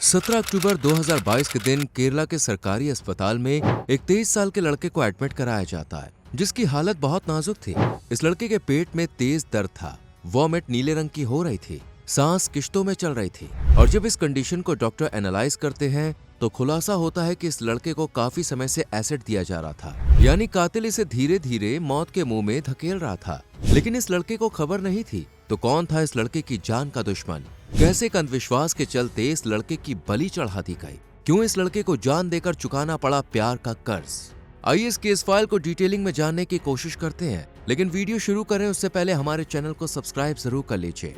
17 अक्टूबर 2022 के दिन केरला के सरकारी अस्पताल में एक 23 साल के लड़के को एडमिट कराया जाता है, जिसकी हालत बहुत नाजुक थी। इस लड़के के पेट में तेज दर्द था, वॉमिट नीले रंग की हो रही थी, सांस किश्तों में चल रही थी। और जब इस कंडीशन को डॉक्टर एनालाइज करते हैं तो खुलासा होता है कि इस लड़के को काफी समय से एसिड दिया जा रहा था, यानी कातिल इसे धीरे धीरे मौत के मुंह में धकेल रहा था। लेकिन इस लड़के को खबर नहीं थी तो कौन था इस लड़के की जान का दुश्मन। कैसे एक अंधविश्वास के चलते इस लड़के की बलि चढ़ा दी गई, क्यों इस लड़के को जान देकर चुकाना पड़ा प्यार का कर्ज। आइए इस केस फाइल को डिटेलिंग में जानने की कोशिश करते हैं, लेकिन वीडियो शुरू करें उससे पहले हमारे चैनल को सब्सक्राइब जरूर कर लीजिए।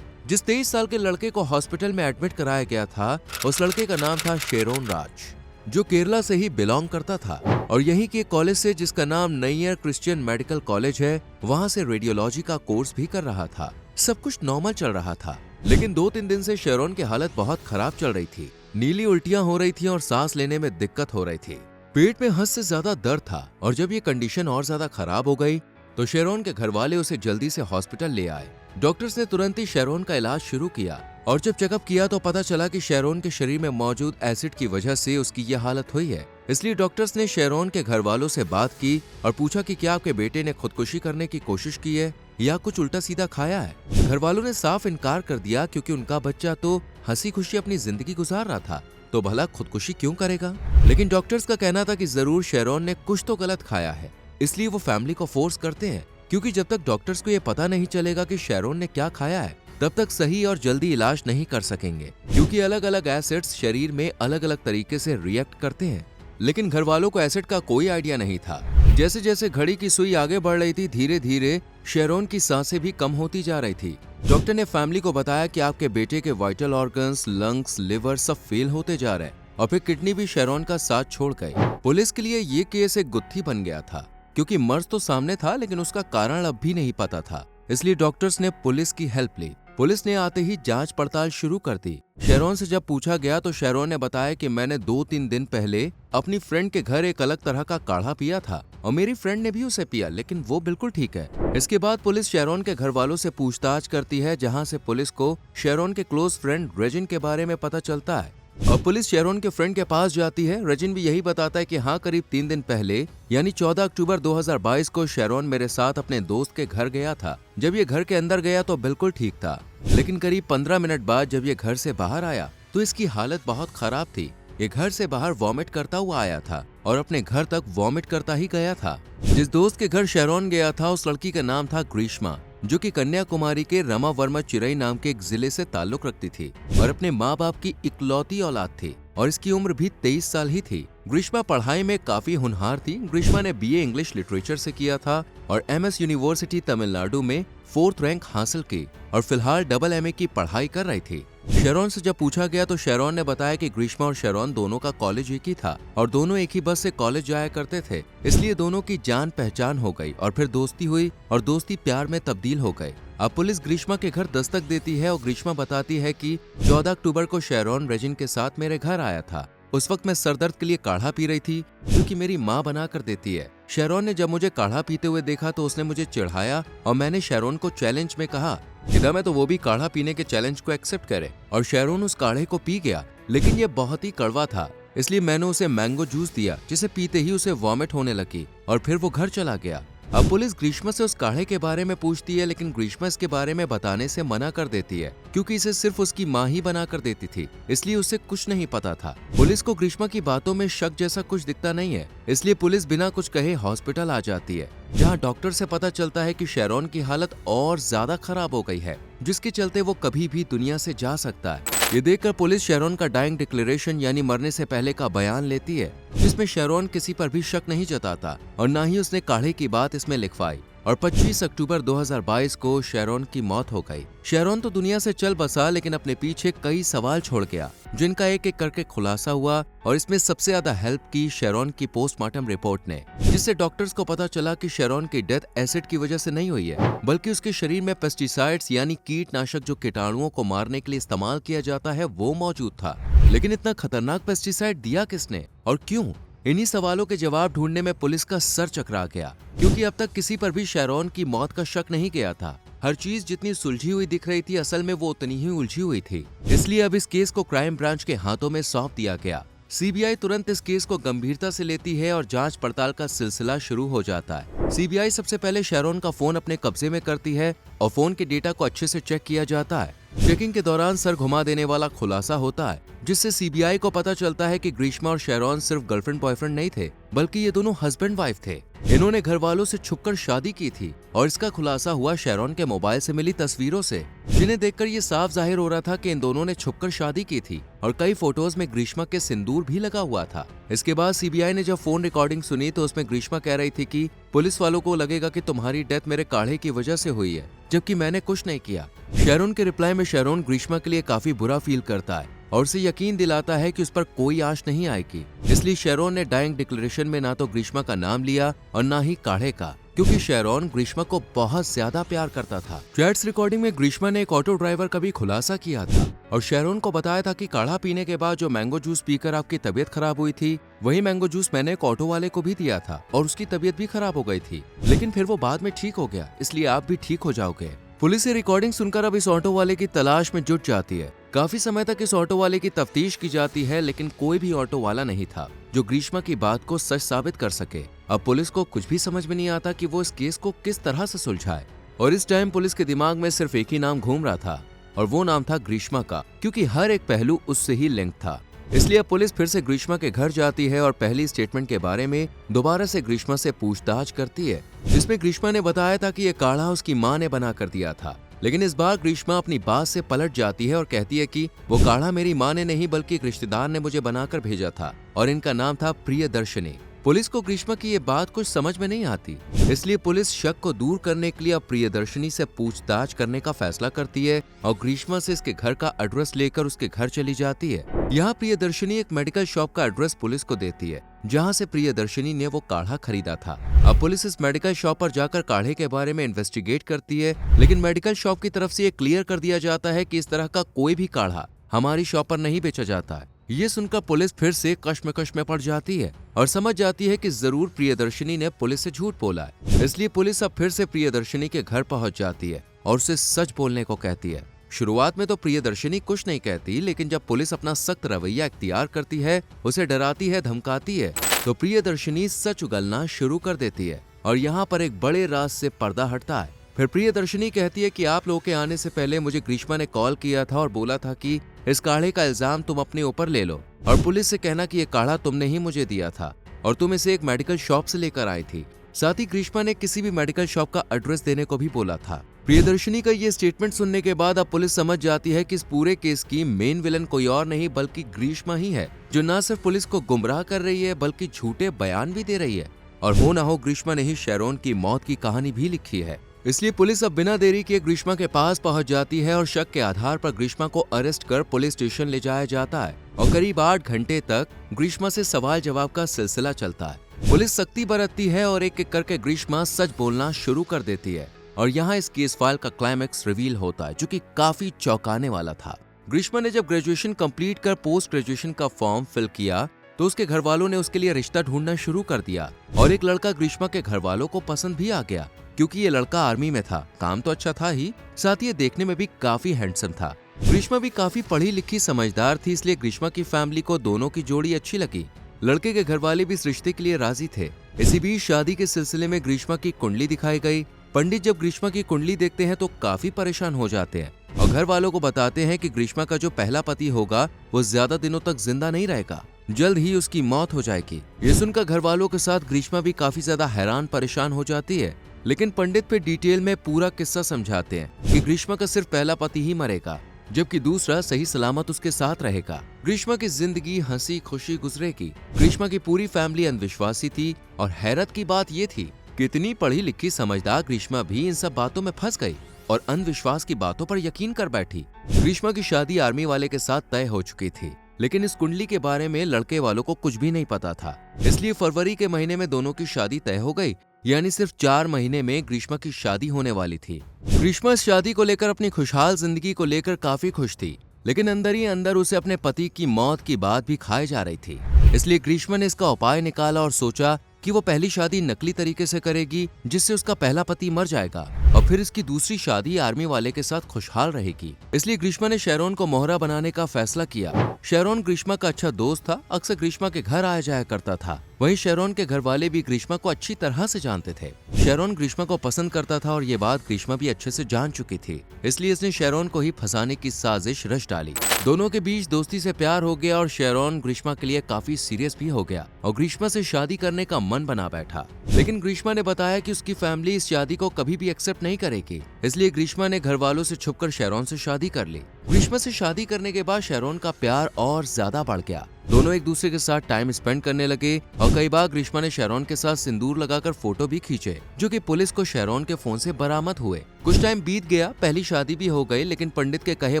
जिस 23 साल के लड़के को हॉस्पिटल में एडमिट कराया गया था, उस लड़के का नाम था शेरोन राज, जो केरला से ही बिलोंग करता था और यहीं के कॉलेज से, जिसका नाम नैयर क्रिश्चियन मेडिकल कॉलेज है, वहां से रेडियोलॉजी का कोर्स भी कर रहा था। सब कुछ नॉर्मल चल रहा था, लेकिन 2-3 दिन से शेरोन की हालत बहुत खराब चल रही थी। नीली उल्टियां हो रही थी और सांस लेने में दिक्कत हो रही थी। पेट में हद से ज्यादा दर्द था और जब ये कंडीशन और ज्यादा खराब हो गई तो शेरोन के घर वाले उसे जल्दी से हॉस्पिटल ले आए। डॉक्टर्स ने तुरंत ही शेरोन का इलाज शुरू किया और जब चेकअप किया तो पता चला कि शेरोन के शरीर में मौजूद एसिड की वजह से उसकी यह हालत हुई है। इसलिए डॉक्टर्स ने शेरोन के घर वालों से बात की और पूछा कि क्या आपके बेटे ने खुदकुशी करने की कोशिश की है या कुछ उल्टा सीधा खाया है। घर वालों ने साफ इनकार कर दिया, क्योंकि उनका बच्चा तो हंसी खुशी अपनी जिंदगी गुजार रहा था, तो भला खुदकुशी क्यों करेगा। लेकिन डॉक्टर्स का कहना था कि जरूर शेरोन ने कुछ तो गलत खाया है, इसलिए वो फैमिली को फोर्स करते हैं, क्योंकि जब तक डॉक्टर्स को ये पता नहीं चलेगा कि शेरोन ने क्या खाया है तब तक सही और जल्दी इलाज नहीं कर सकेंगे, क्योंकि अलग अलग एसिड्स शरीर में अलग अलग तरीके से रिएक्ट करते हैं। लेकिन घर वालों को एसिड का कोई आइडिया नहीं था। जैसे जैसे घड़ी की सुई आगे बढ़ रही थी, धीरे धीरे शेरोन की सांसें भी कम होती जा रही थी। डॉक्टर ने फैमिली को बताया कि आपके बेटे के वाइटल ऑर्गन्स, लंग्स, लिवर सब फेल होते जा रहे हैं और फिर किडनी भी शेरोन का साथ छोड़ गई। पुलिस के लिए ये केस एक गुत्थी बन गया था, क्योंकि मर्ज तो सामने था लेकिन उसका कारण अब भी नहीं पता था। इसलिए डॉक्टर्स ने पुलिस की हेल्प ली। पुलिस ने आते ही जांच पड़ताल शुरू कर दी। शेरोन से जब पूछा गया तो शेरोन ने बताया कि मैंने 2-3 दिन पहले अपनी फ्रेंड के घर एक अलग तरह का काढ़ा पिया था और मेरी फ्रेंड ने भी उसे पिया, लेकिन वो बिल्कुल ठीक है। इसके बाद पुलिस शेरोन के घर वालों से पूछताछ करती है, जहां से पुलिस को शेरोन के क्लोज फ्रेंड रेजिन के बारे में पता चलता है और पुलिस शेरोन के फ्रेंड के पास जाती है। रेजिन भी यही बताता है कि हाँ, करीब 3 दिन पहले यानी 14 अक्टूबर 2022 को शेरोन मेरे साथ अपने दोस्त के घर गया था। जब ये घर के अंदर गया तो बिल्कुल ठीक था, लेकिन करीब 15 मिनट बाद जब ये घर से बाहर आया तो इसकी हालत बहुत खराब थी। ये घर से बाहर वॉमिट करता हुआ आया था और अपने घर तक वॉमिट करता ही गया था। जिस दोस्त के घर शेरोन गया था उस लड़की का नाम था ग्रीष्मा, जो कि कन्याकुमारी के रमा वर्मा चिरई नाम के एक जिले से ताल्लुक रखती थी और अपने माँ बाप की इकलौती औलाद थी और इसकी उम्र भी 23 साल ही थी। ग्रीष्मा पढ़ाई में काफी होनहार थी। ग्रीष्मा ने बीए इंग्लिश लिटरेचर से किया था और एमएस यूनिवर्सिटी तमिलनाडु में 4th रैंक हासिल की और फिलहाल डबल एमए की पढ़ाई कर रही थी। शेरोन से जब पूछा गया तो शेरोन ने बताया कि ग्रीष्मा और शेरोन दोनों का कॉलेज एक ही था और दोनों एक ही बस से कॉलेज जाया करते थे, इसलिए दोनों की जान पहचान हो गई और फिर दोस्ती हुई और दोस्ती प्यार में तब्दील हो गई। अब पुलिस ग्रीष्मा के घर दस्तक देती है और ग्रीष्मा बताती है कि 14 अक्टूबर को शेरोन रेजिन के साथ मेरे घर आया था। उस वक्त मैं सरदर्द के लिए काढ़ा पी रही थी, जो कि मेरी माँ बना कर देती है। शेरोन ने जब मुझे काढ़ा पीते हुए देखा तो उसने मुझे चिढ़ाया और मैंने शेरोन को चैलेंज में कहा इधर में तो वो भी काढ़ा पीने के चैलेंज को एक्सेप्ट करे और शेरोन उस काढ़े को पी गया, लेकिन ये बहुत ही कड़वा था, इसलिए मैंने उसे मैंगो जूस दिया, जिसे पीते ही उसे वॉमिट होने लगी और फिर वो घर चला गया। अब पुलिस ग्रीष्मा से उस काढ़े के बारे में पूछती है, लेकिन ग्रीष्मा इसके बारे में बताने से मना कर देती है, क्योंकि इसे सिर्फ उसकी माँ ही बना कर देती थी, इसलिए उसे कुछ नहीं पता था। पुलिस को ग्रीष्मा की बातों में शक जैसा कुछ दिखता नहीं है, इसलिए पुलिस बिना कुछ कहे हॉस्पिटल आ जाती है, जहाँ डॉक्टर से पता चलता है कि शेरोन की हालत और ज्यादा खराब हो गई है, जिसके चलते वो कभी भी दुनिया से जा सकता है। ये देखकर पुलिस शेरोन का डाइंग डिक्लेरेशन यानी मरने से पहले का बयान लेती है, जिसमें शेरोन किसी पर भी शक नहीं जताता और न ही उसने काढ़े की बात इसमें लिखवाई और 25 अक्टूबर 2022 को शेरोन की मौत हो गई। शेरोन तो दुनिया से चल बसा, लेकिन अपने पीछे कई सवाल छोड़ गया, जिनका एक एक करके खुलासा हुआ और इसमें सबसे ज्यादा हेल्प की शेरोन की पोस्टमार्टम रिपोर्ट ने, जिससे डॉक्टर्स को पता चला कि शेरोन की डेथ एसिड की वजह से नहीं हुई है, बल्कि उसके शरीर में पेस्टिसाइड्स यानी कीटनाशक जो कीटाणुओं को मारने के लिए इस्तेमाल किया जाता है वो मौजूद था। लेकिन इतना खतरनाक पेस्टिसाइड दिया किसने और क्यों, इन्हीं सवालों के जवाब ढूंढने में पुलिस का सर चकरा गया, क्योंकि अब तक किसी पर भी शेरॉन की मौत का शक नहीं गया था। हर चीज जितनी सुलझी हुई दिख रही थी, असल में वो उतनी ही उलझी हुई थी। इसलिए अब इस केस को क्राइम ब्रांच के हाथों में सौंप दिया गया। सीबीआई तुरंत इस केस को गंभीरता से लेती है और जांच पड़ताल का सिलसिला शुरू हो जाता है। सीबीआई सबसे पहले शेरॉन का फोन अपने कब्जे में करती है और फोन के डेटा को अच्छे से चेक किया जाता है। चेकिंग के दौरान सर घुमा देने वाला खुलासा होता है, जिससे सीबीआई को पता चलता है कि ग्रीष्मा और शेरॉन सिर्फ गर्लफ्रेंड बॉयफ्रेंड नहीं थे, बल्कि ये दोनों हस्बैंड वाइफ थे। इन्होंने घर वालों से छुपकर शादी की थी और इसका खुलासा हुआ शेरॉन के मोबाइल से मिली तस्वीरों से, जिन्हें देखकर ये साफ जाहिर हो रहा था कि इन दोनों ने छुपकर शादी की थी और कई फोटोज में ग्रीष्मा के सिंदूर भी लगा हुआ था। इसके बाद सीबीआई ने जब फोन रिकॉर्डिंग सुनी तो उसमें ग्रीष्मा कह रही थी कि पुलिस वालों को लगेगा कि तुम्हारी डेथ मेरे काढ़े की वजह से हुई है, जबकि मैंने कुछ नहीं किया। शेरॉन के रिप्लाई में शेरॉन ग्रीष्मा के लिए काफी बुरा फील करता है और उसे यकीन दिलाता है कि उस पर कोई आश नहीं आएगी। इसलिए शेरॉन ने डाइंग डिक्लेरेशन में ना तो ग्रीष्मा का नाम लिया और ना ही काढ़े का, क्योंकि शेरॉन ग्रीष्मा को बहुत ज्यादा प्यार करता था। चैट्स रिकॉर्डिंग में ग्रीष्मा ने एक ऑटो ड्राइवर का भी खुलासा किया था और शेरॉन को बताया था कि काढ़ा पीने के बाद जो मैंगो जूस पीकर आपकी तबीयत खराब हुई थी, वही मैंगो जूस मैंने एक ऑटो वाले को भी दिया था और उसकी तबीयत भी खराब हो गई थी, लेकिन फिर वो बाद में ठीक हो गया, इसलिए आप भी ठीक हो जाओगे। पुलिस ये रिकॉर्डिंग सुनकर अब इस ऑटो वाले की तलाश में जुट जाती है। काफी समय तक इस ऑटो वाले की तफ्तीश की जाती है, लेकिन कोई भी ऑटो वाला नहीं था जो ग्रीष्मा की बात को सच साबित कर सके। अब पुलिस को कुछ भी समझ में नहीं आता कि वो इस केस को किस तरह से सुलझाए, और इस टाइम पुलिस के दिमाग में सिर्फ एक ही नाम घूम रहा था और वो नाम था ग्रीष्मा का, क्योंकि हर एक पहलू उससे ही लिंक था। इसलिए पुलिस फिर से ग्रीष्मा के घर जाती है और पहली स्टेटमेंट के बारे में दोबारा से ग्रीष्मा से पूछताछ करती है, जिसमें ग्रीष्मा ने बताया था कि यह काढ़ा उसकी मां ने बना कर दिया था। लेकिन इस बार ग्रीष्मा अपनी बात से पलट जाती है और कहती है कि वो काढ़ा मेरी मां ने नहीं बल्कि एक रिश्तेदार ने मुझे बनाकर भेजा था और इनका नाम था प्रियदर्शनी। पुलिस को ग्रीष्मा की ये बात कुछ समझ में नहीं आती, इसलिए पुलिस शक को दूर करने के लिए अब प्रियदर्शनी से पूछताछ करने का फैसला करती है और ग्रीष्मा से इसके घर का एड्रेस लेकर उसके घर चली जाती है। यहाँ प्रियदर्शनी एक मेडिकल शॉप का एड्रेस पुलिस को देती है, जहाँ से प्रियदर्शनी ने वो काढ़ा खरीदा था। अब पुलिस इस मेडिकल शॉप पर जाकर काढ़े के बारे में इन्वेस्टिगेट करती है, लेकिन मेडिकल शॉप की तरफ से ये क्लियर कर दिया जाता है कि इस तरह का कोई भी काढ़ा हमारी शॉप पर नहीं बेचा जाता है। ये सुनकर पुलिस फिर से कश्मकश में पड़ जाती है और समझ जाती है कि जरूर प्रियदर्शनी ने पुलिस से झूठ बोला है। इसलिए पुलिस अब फिर से प्रियदर्शनी के घर पहुंच जाती है और उसे सच बोलने को कहती है। शुरुआत में तो प्रियदर्शनी कुछ नहीं कहती, लेकिन जब पुलिस अपना सख्त रवैया इख्तियार करती है, उसे डराती है, धमकाती है, तो प्रियदर्शनी सच उगलना शुरू कर देती है और यहाँ पर एक बड़े राज से पर्दा हटता है। फिर प्रियदर्शनी कहती है कि आप लोगों के आने से पहले मुझे ग्रीष्मा ने कॉल किया था और बोला था कि इस काढ़े का इल्जाम तुम अपने ऊपर ले लो और पुलिस से कहना कि ये काढ़ा तुमने ही मुझे दिया था और तुम इसे एक मेडिकल शॉप से लेकर आई थी। साथ ही ग्रीष्मा ने किसी भी मेडिकल शॉप का एड्रेस देने को भी बोला था। प्रियदर्शनी का ये स्टेटमेंट सुनने के बाद अब पुलिस समझ जाती है कि इस पूरे केस की मेन विलन कोई और नहीं बल्कि ग्रीष्मा ही है, जो न सिर्फ पुलिस को गुमराह कर रही है बल्कि झूठे बयान भी दे रही है। और हो ना हो ग्रीष्मा ने ही शेरॉन की मौत की कहानी भी लिखी है। इसलिए पुलिस अब बिना देरी किए ग्रीष्मा के पास पहुंच जाती है और शक के आधार पर ग्रीष्मा को अरेस्ट कर पुलिस स्टेशन ले जाया जाता है और करीब 8 घंटे तक ग्रीष्मा से सवाल जवाब का सिलसिला चलता है। पुलिस सख्ती बरतती है और एक एक करके ग्रीष्मा सच बोलना शुरू कर देती है और यहाँ इस केस फाइल का क्लाइमैक्स रिवील होता है, जो कि काफी चौंकाने वाला था। ग्रीष्मा ने जब ग्रेजुएशन कंप्लीट कर पोस्ट ग्रेजुएशन का फॉर्म फिल किया तो उसके घर वालों ने उसके लिए रिश्ता ढूंढना शुरू कर दिया और एक लड़का ग्रीष्मा के घर वालों को पसंद भी आ गया, क्योंकि ये लड़का आर्मी में था, काम तो अच्छा था ही, साथ ही ये देखने में भी काफी हैंडसम था। ग्रीष्मा भी काफी पढ़ी लिखी समझदार थी, इसलिए ग्रीष्मा की फैमिली को दोनों की जोड़ी अच्छी लगी। लड़के के घर वाले भी इस रिश्ते के लिए राजी थे। इसी बीच शादी के सिलसिले में ग्रीष्मा की कुंडली दिखाई गई। पंडित जब ग्रीष्मा की कुंडली देखते हैं तो काफी परेशान हो जाते हैं और घर वालों को बताते हैं कि ग्रीष्मा का जो पहला पति होगा वो ज्यादा दिनों तक जिंदा नहीं रहेगा, जल्द ही उसकी मौत हो जाएगी। ये सुनकर घर वालों के साथ ग्रीष्मा भी काफी ज्यादा हैरान परेशान हो जाती है, लेकिन पंडित पे डिटेल में पूरा किस्सा समझाते हैं कि ग्रीष्मा का सिर्फ पहला पति ही मरेगा, जबकि दूसरा सही सलामत उसके साथ रहेगा। ग्रीष्मा की जिंदगी हंसी खुशी गुजरेगी। ग्रीष्मा की पूरी फैमिली अंधविश्वासी थी और हैरत की बात ये थी कि इतनी पढ़ी लिखी समझदार ग्रीष्मा भी इन सब बातों में फंस गई और अंधविश्वास की बातों पर यकीन कर बैठी। ग्रीष्मा की शादी आर्मी वाले के साथ तय हो चुकी थी, लेकिन इस कुंडली के बारे में लड़के वालों को कुछ भी नहीं पता था। इसलिए फरवरी के महीने में दोनों की शादी तय हो गई, यानी सिर्फ 4 महीने में ग्रीष्मा की शादी होने वाली थी। ग्रीष्मा इस शादी को लेकर अपनी खुशहाल जिंदगी को लेकर काफी खुश थी। लेकिन अंदर ही अंदर उसे अपने पति की मौत की बात भी खाई जा रही थी। इसलिए ग्रीष्मा ने इसका उपाय निकाला और सोचा कि वो पहली शादी नकली तरीके से करेगी, जिससे उसका पहला पति मर जाएगा और फिर इसकी दूसरी शादी आर्मी वाले के साथ खुशहाल रहेगी। इसलिए ग्रीष्मा ने शेरोन को मोहरा बनाने का फैसला किया। शेरोन ग्रीष्मा का अच्छा दोस्त था, अक्सर ग्रीष्मा के घर आया जाया करता था। वहीं शेरोन के घर वाले भी ग्रीष्मा को अच्छी तरह से जानते थे। शेरोन ग्रीष्मा को पसंद करता था और ये बात ग्रीष्मा भी अच्छे से जान चुकी थी, इसलिए इसने शेरोन को ही फंसाने की साजिश रच डाली। दोनों के बीच दोस्ती से प्यार हो गया और शेरोन ग्रीष्मा के लिए काफी सीरियस भी हो गया और ग्रीष्मा से शादी करने का मन बना बैठा। लेकिन ग्रीष्मा ने बताया कि उसकी फैमिली इस शादी को कभी भी एक्सेप्ट नहीं करेगी, इसलिए ग्रीष्मा ने घर वालों से छुपकर शेरोन से शादी कर ली। ग्रीष्मा से शादी करने के बाद शेरोन का प्यार और ज्यादा बढ़ गया। दोनों एक दूसरे के साथ टाइम स्पेंड करने लगे और कई बार ग्रीष्मा ने शेरोन के साथ सिंदूर लगाकर फोटो भी खींचे, जो कि पुलिस को शेरोन के फोन से बरामद हुए। कुछ टाइम बीत गया, पहली शादी भी हो गई, लेकिन पंडित के कहे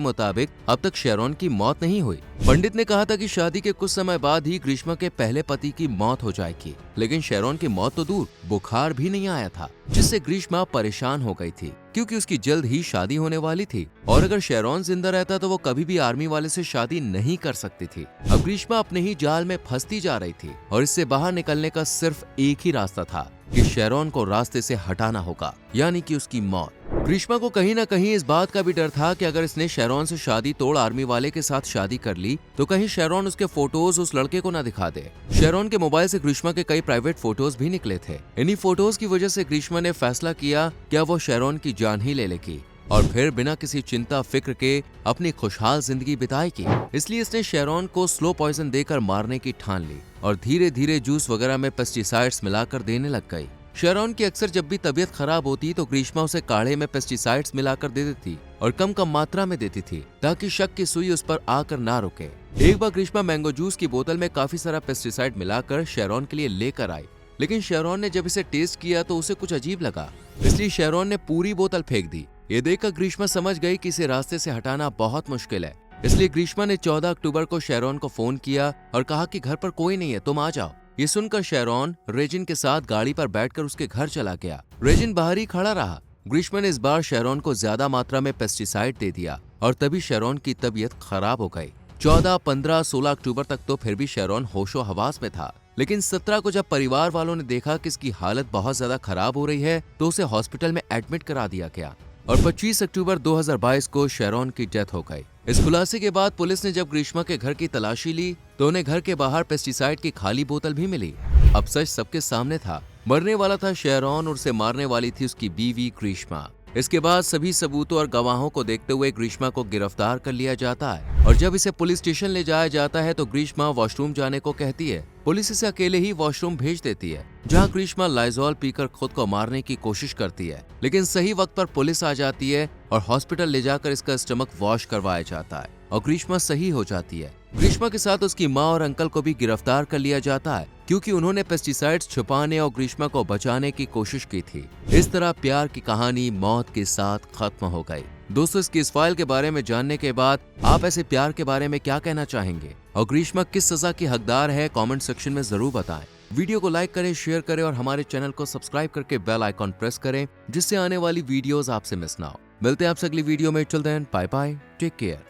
मुताबिक अब तक शेरोन की मौत नहीं हुई। पंडित ने कहा था कि शादी के कुछ समय बाद ही ग्रीष्मा के पहले पति की मौत हो जाएगी, लेकिन शेरोन की मौत तो दूर, बुखार भी नहीं आया था, जिससे ग्रीष्मा परेशान हो गई थी क्योंकि उसकी जल्द ही शादी होने वाली थी और अगर शेरोन जिंदा रहता तो वो कभी भी आर्मी वाले से शादी नहीं कर सकती थी। अब ग्रीष्मा अपने ही जाल में फंसती जा रही थी और इससे बाहर निकलने का सिर्फ एक ही रास्ता था कि शेरोन को रास्ते से हटाना होगा, यानी कि उसकी मौत। ग्रीष्मा को कहीं ना कहीं इस बात का भी डर था कि अगर इसने शेरोन से शादी तोड़ आर्मी वाले के साथ शादी कर ली तो कहीं शेरोन उसके फोटोज उस लड़के को ना दिखा दे। शेरोन के मोबाइल से ग्रीष्मा के कई प्राइवेट फोटोज भी निकले थे। इन्हीं फोटोज की वजह से ग्रीष्मा ने फैसला किया कि अब वो शेरोन की जान ही ले लेगी और फिर बिना किसी चिंता फिक्र के अपनी खुशहाल जिंदगी बिताएगी। इसलिए इसने शेरोन को स्लो पॉइजन देकर मारने की ठान ली और धीरे धीरे जूस वगैरह में पेस्टिसाइड्स मिलाकर देने लग गई। शेरोन की अक्सर जब भी तबीयत खराब होती तो ग्रीष्मा उसे काढ़े में पेस्टिसाइड्स मिलाकर दे देती और कम कम मात्रा में देती थी ताकि शक की सुई उस पर आकर ना रुके। एक बार ग्रीष्मा मैंगो जूस की बोतल में काफी सारा पेस्टिसाइड मिलाकर शेरोन के लिए लेकर आई, लेकिन शेरोन ने जब इसे टेस्ट किया तो उसे कुछ अजीब लगा, इसलिए शेरोन ने पूरी बोतल फेंक दी। ये देखकर ग्रीष्मा समझ गई कि इसे रास्ते से हटाना बहुत मुश्किल है, इसलिए ग्रीष्मा ने 14 अक्टूबर को शेरोन को फोन किया और कहा कि घर पर कोई नहीं है, तुम आ जाओ। ये सुनकर शेरोन रेजिन के साथ गाड़ी पर बैठकर उसके घर चला गया। रेजिन बाहर ही खड़ा रहा। ग्रीष्मा ने इस बार शेरोन को ज्यादा मात्रा में पेस्टिसाइड दे दिया और तभी शेरोन की तबीयत खराब हो गई। 14, 15, 16 अक्टूबर तक तो फिर भी शेरोन होशो हवास में था, लेकिन 17 को जब परिवार वालों ने देखा कि इसकी हालत बहुत ज्यादा खराब हो रही है तो उसे हॉस्पिटल में एडमिट करा दिया गया और 25 अक्टूबर 2022 को शेरोन की डेथ हो गई। इस खुलासे के बाद पुलिस ने जब ग्रीष्मा के घर की तलाशी ली तो उन्हें घर के बाहर पेस्टिसाइड की खाली बोतल भी मिली। अब सच सबके सामने था, मरने वाला था शेरोन और उसे मारने वाली थी उसकी बीवी ग्रीष्मा। इसके बाद सभी सबूतों और गवाहों को देखते हुए ग्रीष्मा को गिरफ्तार कर लिया जाता है और जब इसे पुलिस स्टेशन ले जाया जाता है तो ग्रीष्मा वॉशरूम जाने को कहती है। पुलिस इसे अकेले ही वॉशरूम भेज देती है, जहां ग्रीष्मा लाइजॉल पीकर खुद को मारने की कोशिश करती है, लेकिन सही वक्त पर पुलिस आ जाती है और हॉस्पिटल ले जाकर इसका स्टमक वॉश करवाया जाता है और ग्रीष्मा सही हो जाती है। ग्रीष्मा के साथ उसकी माँ और अंकल को भी गिरफ्तार कर लिया जाता है क्योंकि उन्होंने पेस्टिसाइड्स छुपाने और ग्रीष्मा को बचाने की कोशिश की थी। इस तरह प्यार की कहानी मौत के साथ खत्म हो गई। दोस्तों, इस फाइल के बारे में जानने के बाद आप ऐसे प्यार के बारे में क्या कहना चाहेंगे और ग्रीष्मा किस सजा की हकदार है, कमेंट सेक्शन में जरूर बताएं। वीडियो को लाइक करें, शेयर करें और हमारे चैनल को सब्सक्राइब करके बेल आइकॉन प्रेस करें जिससे आने वाली वीडियोस आपसे मिस ना हो। मिलते हैं आपसे अगली वीडियो में। Till then bye bye, take care.